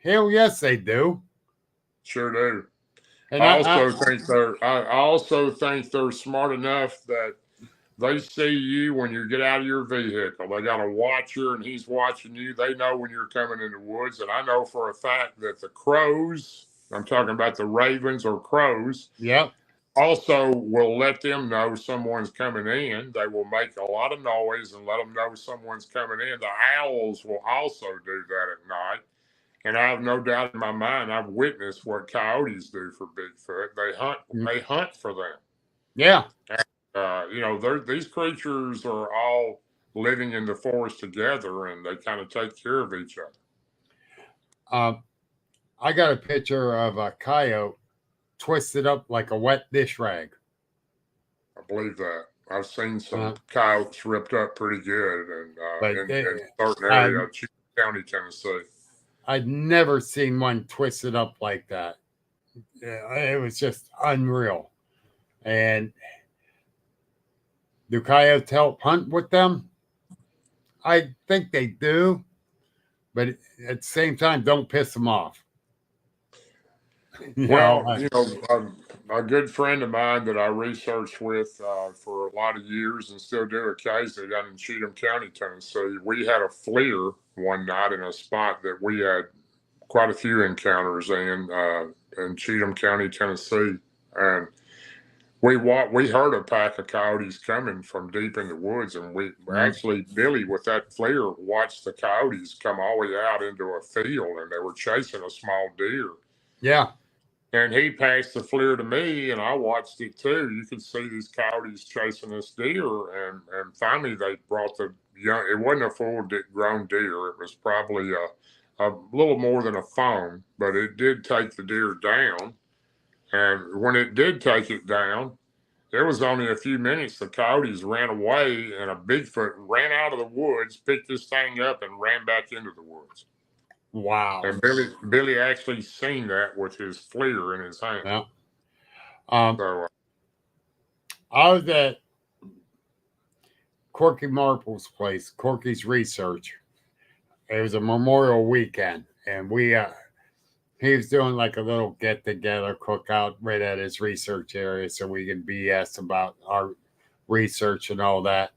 Hell yes, they do. Sure do. And I also think they're smart enough that they see you when you get out of your vehicle. They got a watcher and he's watching you. They know when you're coming in the woods. And I know for a fact that the crows, I'm talking about the ravens or crows, yep. also will let them know someone's coming in. They will make a lot of noise and let them know someone's coming in. The owls will also do that at night. And I have no doubt in my mind, I've witnessed what coyotes do for Bigfoot. They hunt for them. Yeah. These creatures are all living in the forest together, and they kind of take care of each other. I got a picture of a coyote twisted up like a wet dish rag. I believe that. I've seen some coyotes ripped up pretty good, and in a certain area, Cheatham County, Tennessee. I'd never seen one twisted up like that. It was just unreal. And do coyotes help hunt with them? I think they do, but at the same time, don't piss them off. A good friend of mine that I researched with for a lot of years and still do occasionally down in Cheatham County, Tennessee, we had a FLIR one night in a spot that we had quite a few encounters in Cheatham County, Tennessee, and we heard a pack of coyotes coming from deep in the woods, and we actually, Billy with that FLIR watched the coyotes come all the way out into a field, and they were chasing a small deer. Yeah. And he passed the FLIR to me, and I watched it too. You could see these coyotes chasing this deer, and finally they brought the young. It wasn't a full-grown deer. It was probably a little more than a fawn, but it did take the deer down. And when it did take it down, it was only a few minutes. The coyotes ran away, and a Bigfoot ran out of the woods, picked this thing up, and ran back into the woods. Wow. And Billy actually seen that with his FLIR in his hand. Yeah. I was at Corky Marple's place, Corky's Research. It was a Memorial weekend, and he was doing like a little get-together cookout right at his research area so we can BS about our research and all that.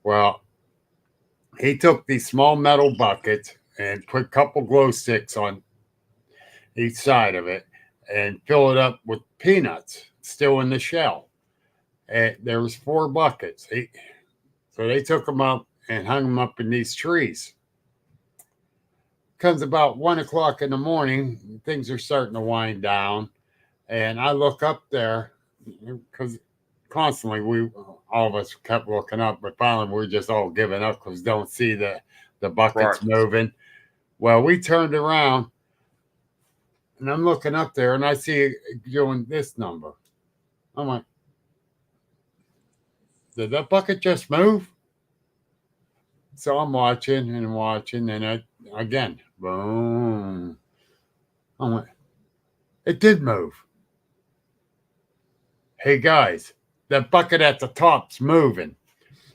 Well, he took these small metal buckets and put a couple glow sticks on each side of it and fill it up with peanuts still in the shell. And there was 4 buckets. So they took them up and hung them up in these trees. Comes about 1 o'clock in the morning, things are starting to wind down, and I look up there because constantly all of us kept looking up, but finally we're just all giving up because don't see the buckets Right. moving. Well, we turned around and I'm looking up there and I see it doing this number. I'm like, did that bucket just move? So I'm watching and watching, and again, boom. I'm like, it did move. Hey guys, that bucket at the top's moving.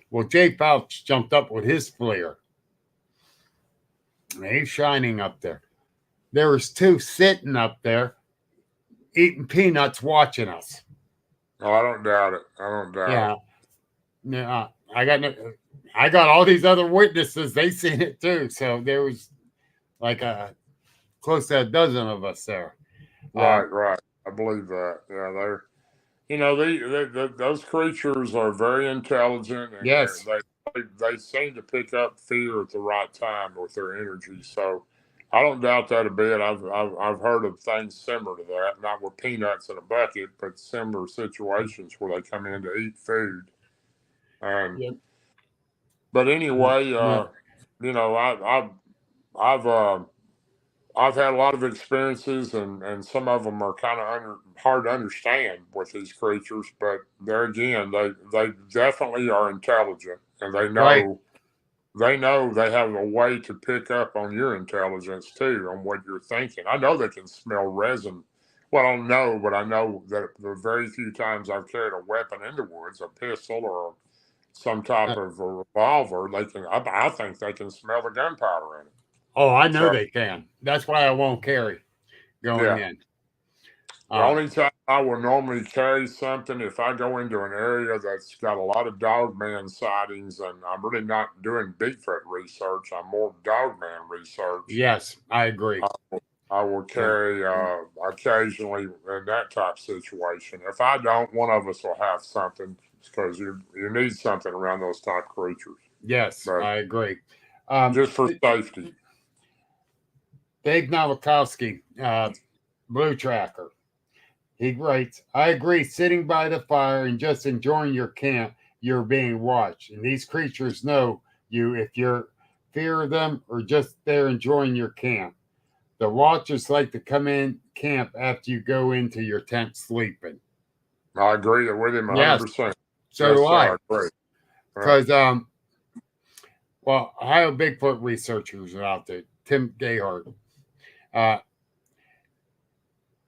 Well, Jay Fouch jumped up with his flare. And he's shining up there. There was two sitting up there eating peanuts watching us. Oh, I don't doubt it. I don't doubt it. Yeah. I got all these other witnesses. They seen it too. So there was like close to a dozen of us there. Right. I believe that. Yeah, they're, those creatures are very intelligent, and Yes. they seem to pick up fear at the right time with their energy. So I don't doubt that a bit. I've heard of things similar to that, not with peanuts in a bucket, but similar situations where they come in to eat food. Yep. But anyway, Yep. I've had a lot of experiences, and some of them are kind of hard to understand with these creatures. But there again, they definitely are intelligent, and Right. they know they have a way to pick up on your intelligence too, on what you're thinking. I know they can smell resin. Well, I don't know, but I know that the very few times I've carried a weapon in the woods, a pistol or some type of a revolver, they can. I think they can smell the gunpowder in it. Oh, I know So they can. That's why I won't carry going yeah. in. The only time I will normally carry something if I go into an area that's got a lot of dogman sightings, and I'm really not doing Bigfoot research. I'm more dogman research. Yes, I agree. I will carry occasionally in that type situation. If I don't, one of us will have something because you need something around those type creatures. Yes, But I agree. just for safety. Dave Nowakowski, Blue Tracker. He writes, I agree, sitting by the fire and just enjoying your camp, you're being watched. And these creatures know you if you're fear of them or just there enjoying your camp. The watchers like to come in camp after you go into your tent sleeping. I agree with him 100%. Yes, so do I. I agree. Because, Ohio Bigfoot researchers are out there. Tim Gayhart.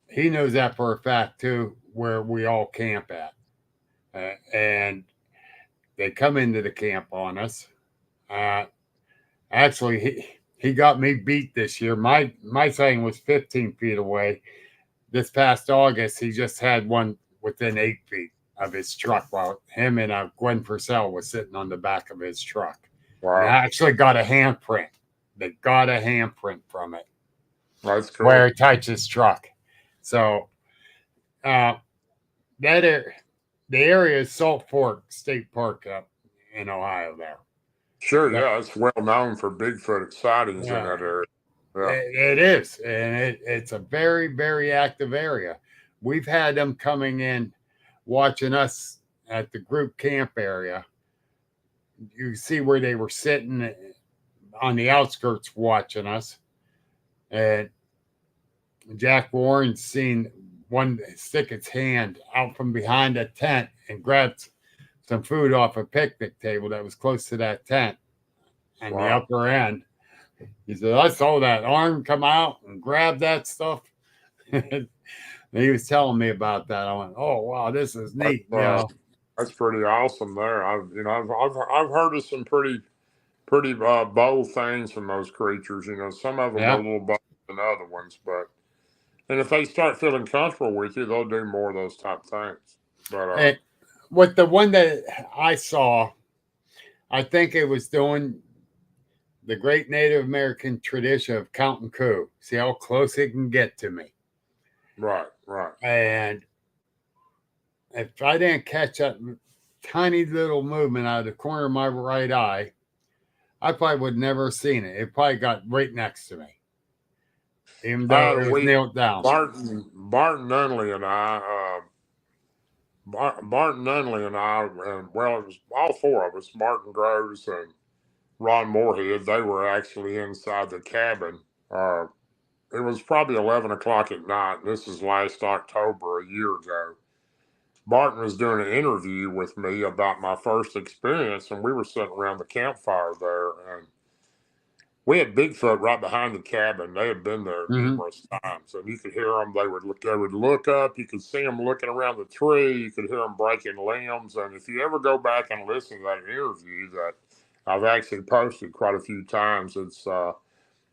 He knows that for a fact too, where we all camp at, and they come into the camp on us. Actually, he got me beat this year. My sighting was 15 feet away. This past August, he just had one within 8 feet of his truck while him and Gwen Purcell was sitting on the back of his truck. Wow. And I actually got a handprint. They got a handprint from it. That's cool. Where it touched his truck. So the area is Salt Fork State Park up in Ohio there. Sure, yeah, it's well known for Bigfoot sightings in that area. Yeah. It is, and it's a very, very active area. We've had them coming in, watching us at the group camp area. You see where they were sitting on the outskirts watching us. And Jack Warren's seen one stick its hand out from behind a tent and grabbed some food off a picnic table that was close to that tent and the upper end. He said, I saw that arm come out and grab that stuff. And he was telling me about that. I went, oh, wow, this is neat. That's pretty awesome there. I've heard of some pretty bold things from those creatures. Some of them are a little bolder than other ones, and if they start feeling comfortable with you, they'll do more of those type things. But with the one that I saw, I think it was doing the great Native American tradition of counting coup. See how close it can get to me. Right. And if I didn't catch that tiny little movement out of the corner of my right eye, I probably would never have seen it. It probably got right next to me. even though it was nailed down. Barton Nunley and I, Barton Nunley and I, and well, it was all four of us, Martin Groves and Ron Moorhead. They were actually inside the cabin. It was probably 11 o'clock at night. This is last October, a year ago. Barton was doing an interview with me about my first experience, and we were sitting around the campfire there, and we had Bigfoot right behind the cabin. They had been there numerous times, and you could hear them. They would look up. You could see them looking around the tree. You could hear them breaking limbs. And if you ever go back and listen to that interview that I've actually posted quite a few times, it's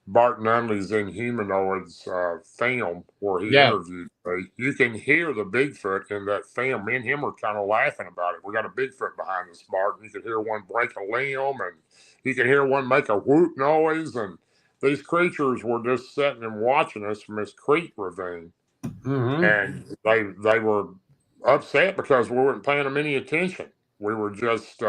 Bart Nunley's Inhumanoids film where he interviewed me. You can hear the Bigfoot in that film. Me and him were kind of laughing about it. We got a Bigfoot behind us, Bart. You could hear one break a limb, and you could hear one make a whoop noise. And these creatures were just sitting and watching us from this creek ravine. And they were upset because we weren't paying them any attention. We were just,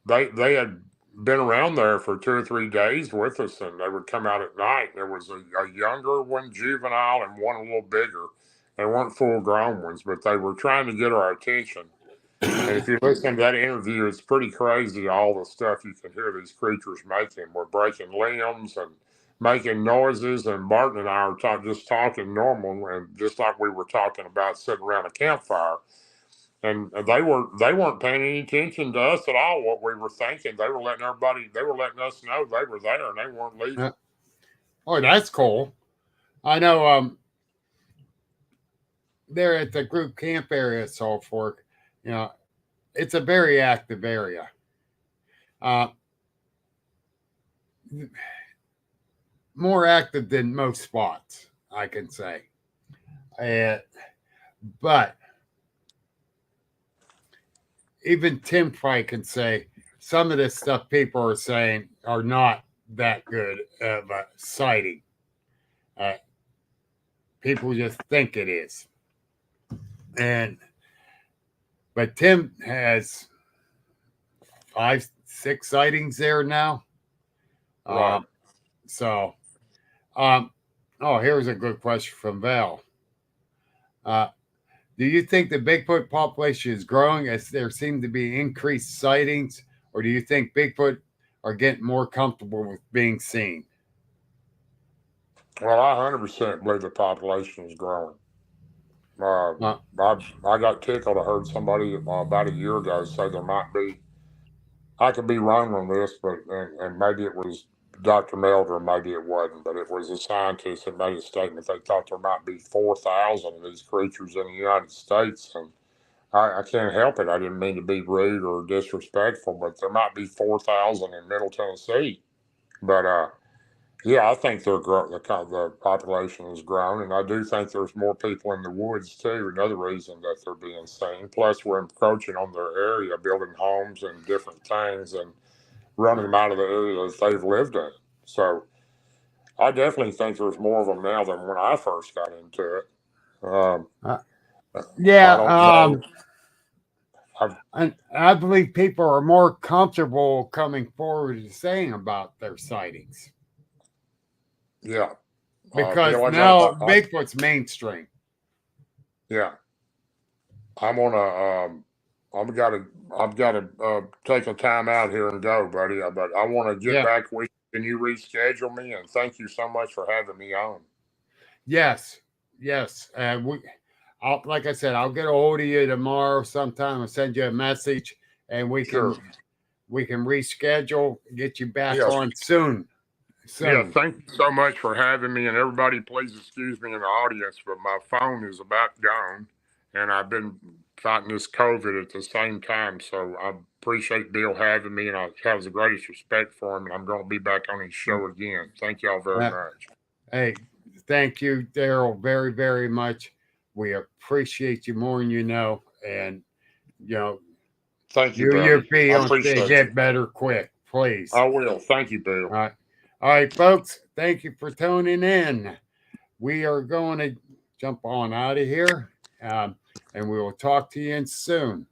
they had been around there for 2 or 3 days with us, and they would come out at night. There was a younger one, juvenile, and one a little bigger. They weren't full-grown ones, but they were trying to get our attention. And if you listen to that interview, it's pretty crazy, all the stuff you can hear these creatures making. We're breaking limbs and making noises, and Martin and I are just talking normal, and just like we were talking about sitting around a campfire. And they weren't paying any attention to us at all. What we were thinking, they were letting us know they were there and they weren't leaving. Oh, that's cool. I know. They're at the group camp area at Salt Fork. You know, it's a very active area. More active than most spots, I can say. But even Tim probably can say some of the stuff people are saying are not that good of a sighting. People just think it is. But Tim has 5, 6 sightings there now. Right. Here's a good question from Val. Do you think the Bigfoot population is growing as there seem to be increased sightings, or do you think Bigfoot are getting more comfortable with being seen? Well, I 100% believe the population is growing. I got tickled. I heard somebody about a year ago say there might be, I could be wrong on this, but and maybe it was Dr. Melder, maybe it wasn't, but it was a scientist that made a statement. They thought there might be 4,000 of these creatures in the United States, and I can't help it. I didn't mean to be rude or disrespectful, but there might be 4,000 in Middle Tennessee. But yeah, I think the population has grown, and I do think there's more people in the woods too. Another reason that they're being seen. Plus, we're encroaching on their area, building homes and different things, and running them out of the areas they've lived in. So, I definitely think there's more of them now than when I first got into it. I believe people are more comfortable coming forward and saying about their sightings. Yeah. Because now Bigfoot's mainstream. Yeah. I've got to take a time out here and go, buddy. But I want to get back with you. Can you reschedule me? And thank you so much for having me on. Yes. Like I said, I'll get a hold of you tomorrow sometime and send you a message, and we can reschedule, get you back on soon. Yeah, thank you so much for having me. And everybody, please excuse me in the audience, but my phone is about gone, and I've been fighting this COVID at the same time. So I appreciate Bill having me, and I have the greatest respect for him, and I'm going to be back on his show again. Thank y'all very much. Hey, thank you, Darrell, very, very much. We appreciate you more than you know, and thank you, brother. Your field to get better quick, please. I will. Thank you, Bill. All right, folks. Thank you for tuning in. We are going to jump on out of here, and we will talk to you soon.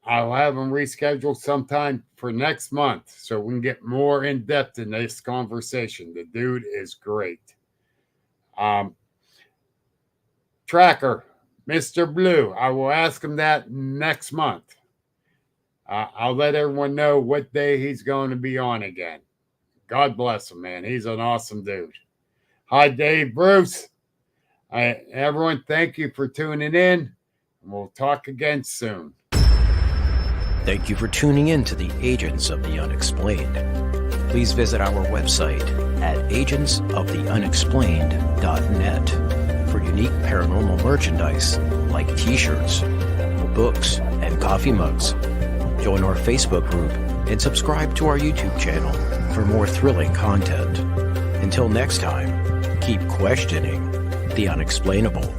I'll have him rescheduled sometime for next month so we can get more in depth in this conversation. The dude is great. Tracker, Mr. Blue, I will ask him that next month. I'll let everyone know what day he's going to be on again. God bless him, man. He's an awesome dude. Hi, Dave Bruce. Everyone, thank you for tuning in. We'll talk again soon. Thank you for tuning in to the Agents of the Unexplained. Please visit our website at agentsoftheunexplained.net for unique paranormal merchandise like t-shirts, books, and coffee mugs. Join our Facebook group and subscribe to our YouTube channel for more thrilling content. Until next time, keep questioning the unexplainable.